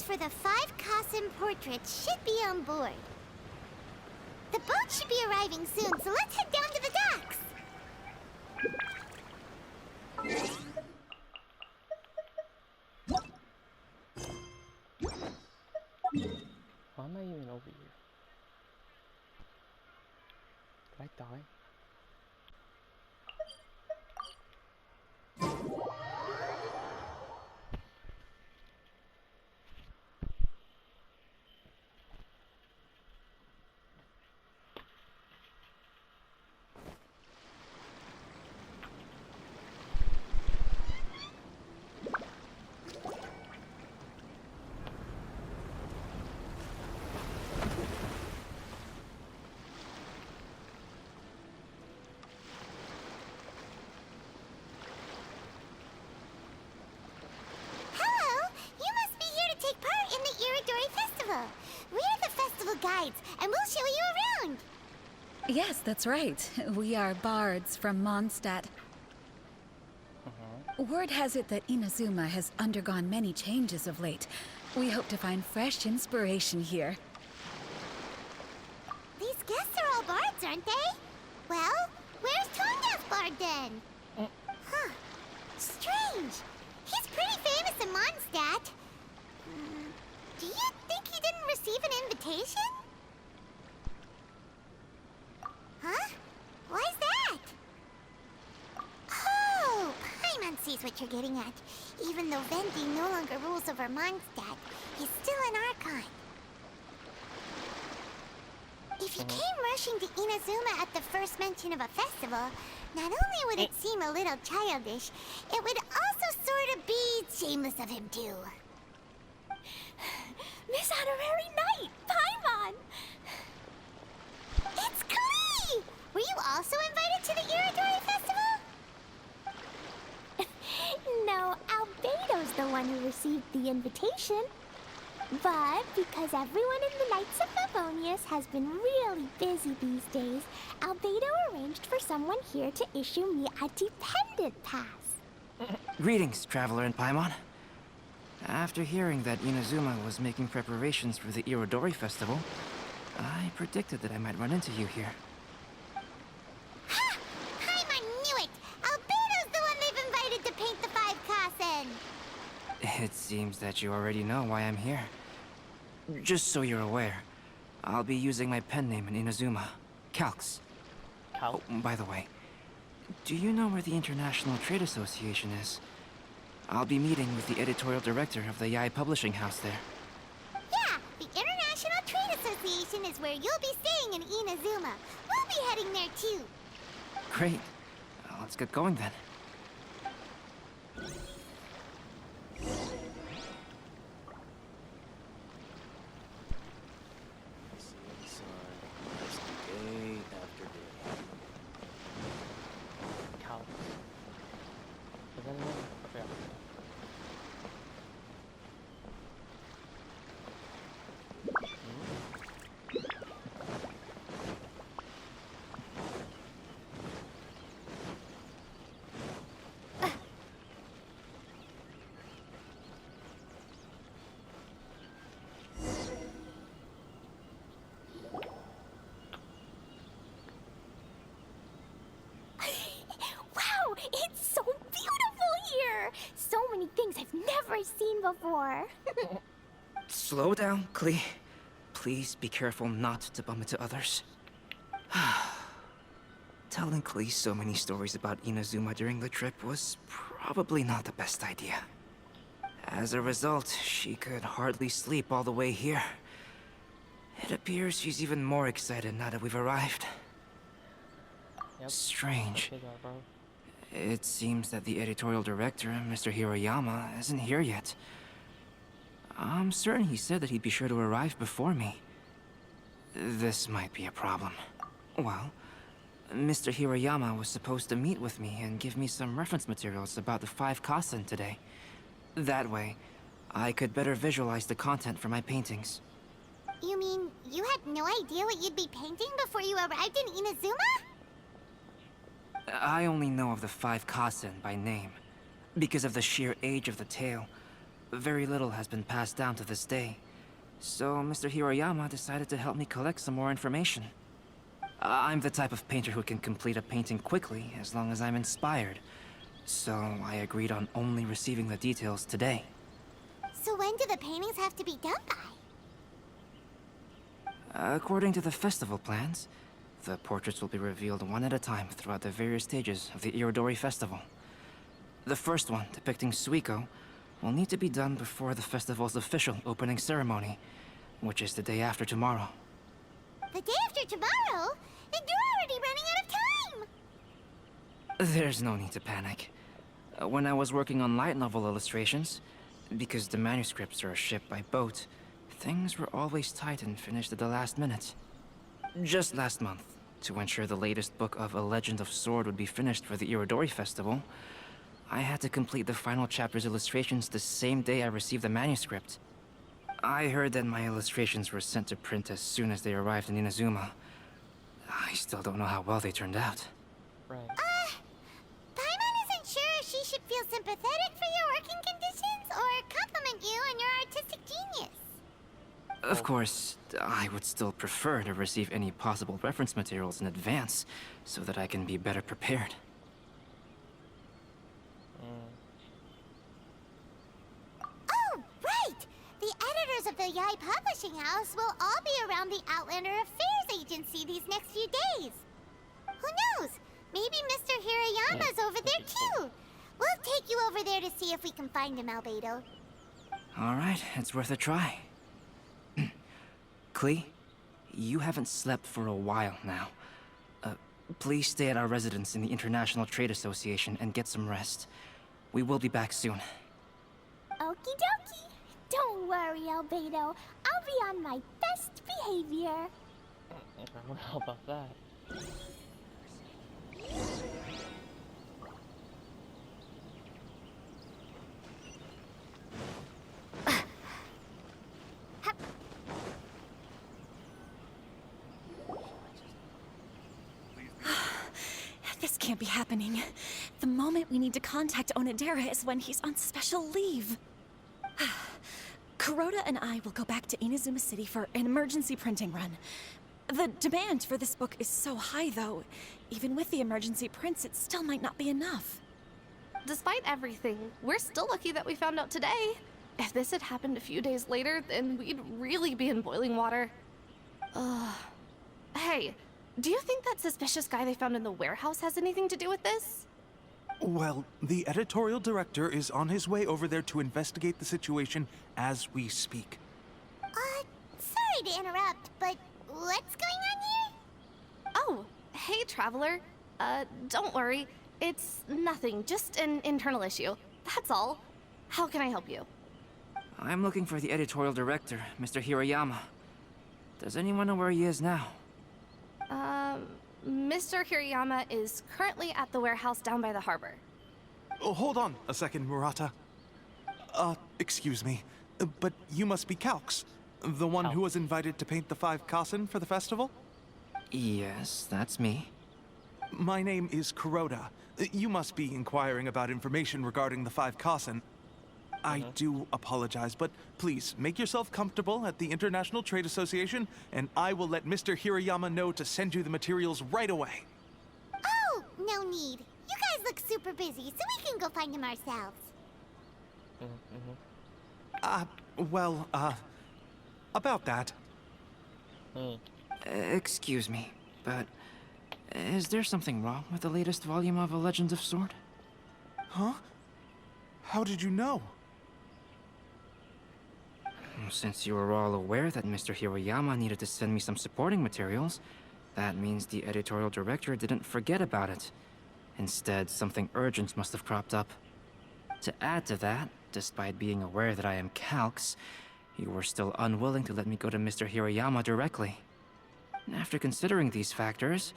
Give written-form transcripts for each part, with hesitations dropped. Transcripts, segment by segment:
for the 5 Kasen portraits should be on board. The boat should be arriving soon, so let's head down to the docks. Why am I even over here? Did I die? We're the festival guides, and we'll show you around. Yes, that's right. We are bards from Mondstadt. Word has it that Inazuma has undergone many changes of late. We hope to find fresh inspiration here. These guests are all bards, aren't they? Well, where's Tonga's bard then? Huh. Strange. He's pretty famous in Mondstadt. Do you think he didn't receive an invitation? Huh? Why's that? Oh, Paimon sees what you're getting at. Even though Venti no longer rules over Mondstadt, he's still an Archon. If he came rushing to Inazuma at the first mention of a festival, not only would it seem a little childish, it would also sort of be shameless of him too. Miss Honorary Knight, Paimon! It's Klee! Were you also invited to the Iridori Festival? No, Albedo's the one who received the invitation. But because everyone in the Knights of Favonius has been really busy these days, Albedo arranged for someone here to issue me a dependent pass. Greetings, Traveler and Paimon. After hearing that Inazuma was making preparations for the Irodori Festival, I predicted that I might run into you here. Ha! Paimon knew it! Albedo's the one they've invited to paint the 5 Kasen! It seems that you already know why I'm here. Just so you're aware, I'll be using my pen name in Inazuma, Calx. Cal? Oh, by the way, do you know where the International Trade Association is? I'll be meeting with the editorial director of the Yae Publishing House there. Yeah, the International Trade Association is where you'll be staying in Inazuma. We'll be heading there too. Great. Let's get going then. Day after day. Cal. Is that anyone? Okay. Wow, it's so beautiful here! So many things I've never seen before. Slow down, Klee. Please be careful not to bump into others. Telling Klee so many stories about Inazuma during the trip was probably not the best idea. As a result, she could hardly sleep all the way here. It appears she's even more excited now that we've arrived. Yep. Strange. Okay, bro. It seems that the editorial director, Mr. Hiroyama, isn't here yet. I'm certain he said that he'd be sure to arrive before me. This might be a problem. Well, Mr. Hiroyama was supposed to meet with me and give me some reference materials about the 5 Kasen today. That way, I could better visualize the content for my paintings. You mean you had no idea what you'd be painting before you arrived in Inazuma? I only know of the 5 Kasen by name. Because of the sheer age of the tale, very little has been passed down to this day. So Mr. Hiroyama decided to help me collect some more information. I'm the type of painter who can complete a painting quickly as long as I'm inspired. So I agreed on only receiving the details today. So when do the paintings have to be done by? According to the festival plans, the portraits will be revealed one at a time throughout the various stages of the Irodori Festival. The first one, depicting Suiko, will need to be done before the festival's official opening ceremony, which is the day after tomorrow. The day after tomorrow? Then you're already running out of time! There's no need to panic. When I was working on light novel illustrations, because the manuscripts are shipped by boat, things were always tight and finished at the last minute. Just last month, to ensure the latest book of A Legend of Sword would be finished for the Irodori Festival, I had to complete the final chapter's illustrations the same day I received the manuscript. I heard that my illustrations were sent to print as soon as they arrived in Inazuma. I still don't know how well they turned out. Right. Paimon isn't sure if she should feel sympathetic for your working conditions or compliment you on your artistic genius. Of course, I would still prefer to receive any possible reference materials in advance, so that I can be better prepared. Oh, right! The editors of the Yai Publishing House will all be around the Outlander Affairs Agency these next few days. Who knows? Maybe Mr. Hirayama's over there too. We'll take you over there to see if we can find him, Albedo. Alright, it's worth a try. Klee, you haven't slept for a while now. Please stay at our residence in the International Trade Association and get some rest. We will be back soon. Okie dokie. Don't worry, Albedo. I'll be on my best behavior. I don't know how about that. This can't be happening. The moment we need to contact Onodera is when he's on special leave. Kuroda and I will go back to Inazuma City for an emergency printing run. The demand for this book is so high, though. Even with the emergency prints, it still might not be enough. Despite everything, we're still lucky that we found out today. If this had happened a few days later, then we'd really be in boiling water. Hey, do you think that suspicious guy they found in the warehouse has anything to do with this? Well, the editorial director is on his way over there to investigate the situation as we speak. Sorry to interrupt, but what's going on here? Oh, hey, Traveler. Don't worry. It's nothing, just an internal issue. That's all. How can I help you? I'm looking for the editorial director, Mr. Hiroyama. Does anyone know where he is now? Mr. Hirayama is currently at the warehouse down by the harbor. Oh, hold on a second, Murata. Excuse me, but you must be Calx, the one who was invited to paint the 5 Kasen for the festival? Yes, that's me. My name is Kuroda. You must be inquiring about information regarding the 5 Kasen. I do apologize, but please make yourself comfortable at the International Trade Association, and I will let Mr. Hirayama know to send you the materials right away. Oh, no need. You guys look super busy, so we can go find him ourselves. About that. Excuse me, but is there something wrong with the latest volume of A Legend of Sword? Huh? How did you know? Since you were all aware that Mr. Hiroyama needed to send me some supporting materials, that means the editorial director didn't forget about it. Instead, something urgent must have cropped up. To add to that, despite being aware that I am Calx, you were still unwilling to let me go to Mr. Hiroyama directly. After considering these factors,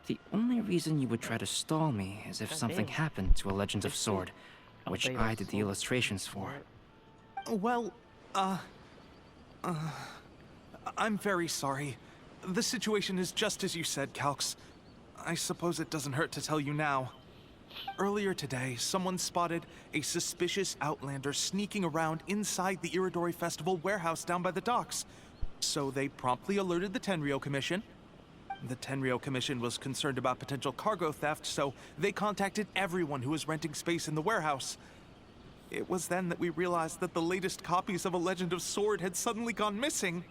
the only reason you would try to stall me is if something happened to A Legend of Sword, which I did the illustrations for. Well, I'm very sorry. The situation is just as you said, Calx. I suppose it doesn't hurt to tell you now. Earlier today, someone spotted a suspicious outlander sneaking around inside the Iridori Festival warehouse down by the docks. So they promptly alerted the Tenryou Commission. The Tenryou Commission was concerned about potential cargo theft, so they contacted everyone who was renting space in the warehouse. It was then that we realized that the latest copies of A Legend of Sword had suddenly gone missing.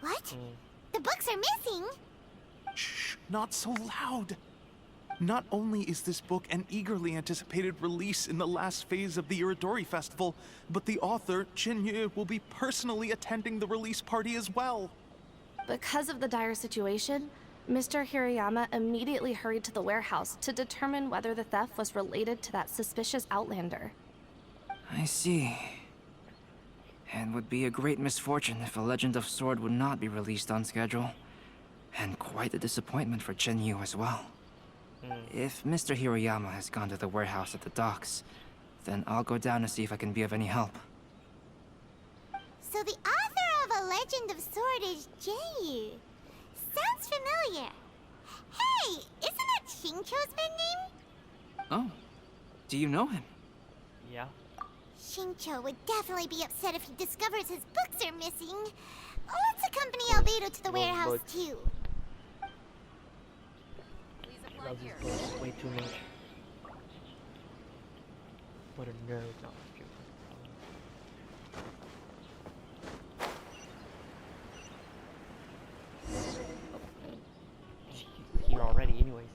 What? The books are missing? Shh, not so loud. Not only is this book an eagerly anticipated release in the last phase of the Iridori Festival, but the author, Jinyu, will be personally attending the release party as well. Because of the dire situation, Mr. Hirayama immediately hurried to the warehouse to determine whether the theft was related to that suspicious outlander. I see. It would be a great misfortune if A Legend of Sword would not be released on schedule. And quite a disappointment for Jinyu as well. If Mr. Hirayama has gone to the warehouse at the docks, then I'll go down to see if I can be of any help. So the author of A Legend of Sword is Jinyu. Sounds familiar. Hey, isn't that Shincho's pen name? Oh, do you know him? Yeah. Shincho would definitely be upset if he discovers his books are missing. Let's accompany Albedo to the warehouse but- too. Loves his books way too much. What a nerd. No, I'm joking. He's here already, anyways.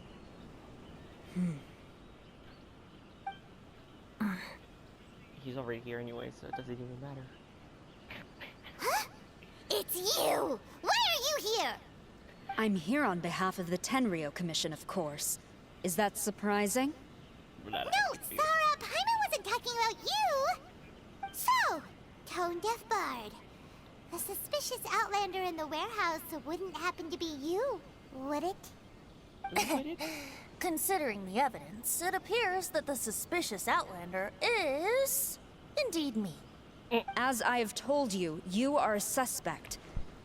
He's already here anyway, so it doesn't even matter. Huh? It's you! Why are you here? I'm here on behalf of the Tenryou Commission, of course. Is that surprising? No, Sarah, Paimon wasn't talking about you! So, Tone Deaf Bard. The suspicious outlander in the warehouse wouldn't happen to be you, would it? Considering the evidence, it appears that the suspicious outlander is indeed me. As I have told you, you are a suspect.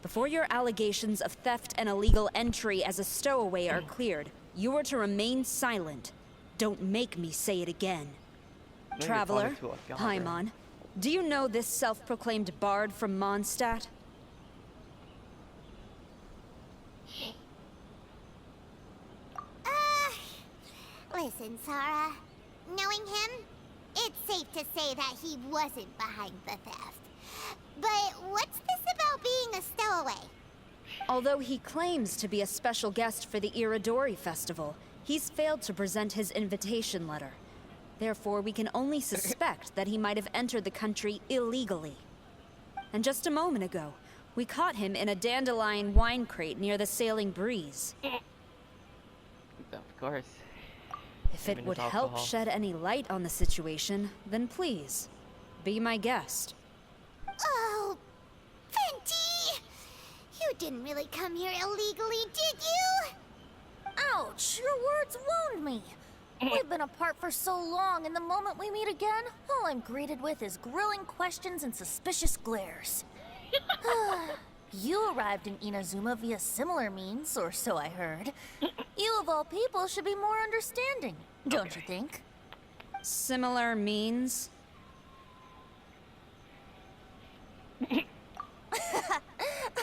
Before your allegations of theft and illegal entry as a stowaway are cleared, you are to remain silent. Don't make me say it again. you're Traveler, talking to a god, right? Paimon, do you know this self-proclaimed bard from Mondstadt? Listen, Sarah. Knowing him, it's safe to say that he wasn't behind the theft. But what's this about being a stowaway? Although he claims to be a special guest for the Iridori Festival, he's failed to present his invitation letter. Therefore, we can only suspect that he might have entered the country illegally. And just a moment ago, we caught him in a dandelion wine crate near the Sailing Breeze. Of course. If it Given would his help alcohol. shed any light on the situation, then please, be my guest. Oh, Venti! You didn't really come here illegally, did you? Ouch, your words wound me. We've been apart for so long, and the moment we meet again, all I'm greeted with is grilling questions and suspicious glares. You arrived in Inazuma via similar means, or so I heard. You of all people should be more understanding, don't you think? Similar means?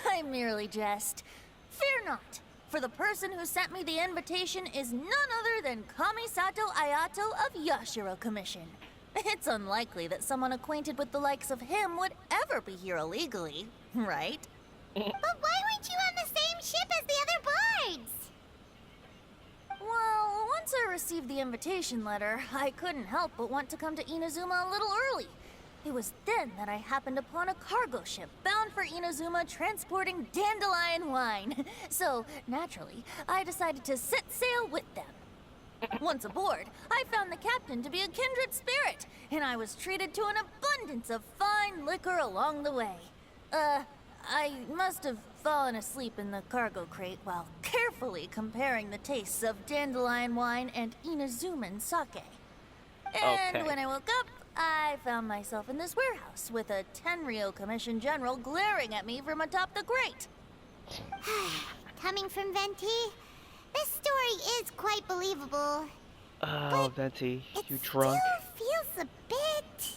I merely jest. Fear not, for the person who sent me the invitation is none other than Kamisato Ayato of Yashiro Commission. It's unlikely that someone acquainted with the likes of him would ever be here illegally, right? But why weren't you on the same ship as the other bards? Well, once I received the invitation letter, I couldn't help but want to come to Inazuma a little early. It was then that I happened upon a cargo ship bound for Inazuma transporting dandelion wine. So, naturally, I decided to set sail with them. Once aboard, I found the captain to be a kindred spirit, and I was treated to an abundance of fine liquor along the way. I must have fallen asleep in the cargo crate while carefully comparing the tastes of dandelion wine and Inazuman sake. And Okay. when I woke up, I found myself in this warehouse with a Tenryou Commission general glaring at me from atop the grate. Coming from Venti, this story is quite believable. Oh, Venti, It you drunk? still feels a bit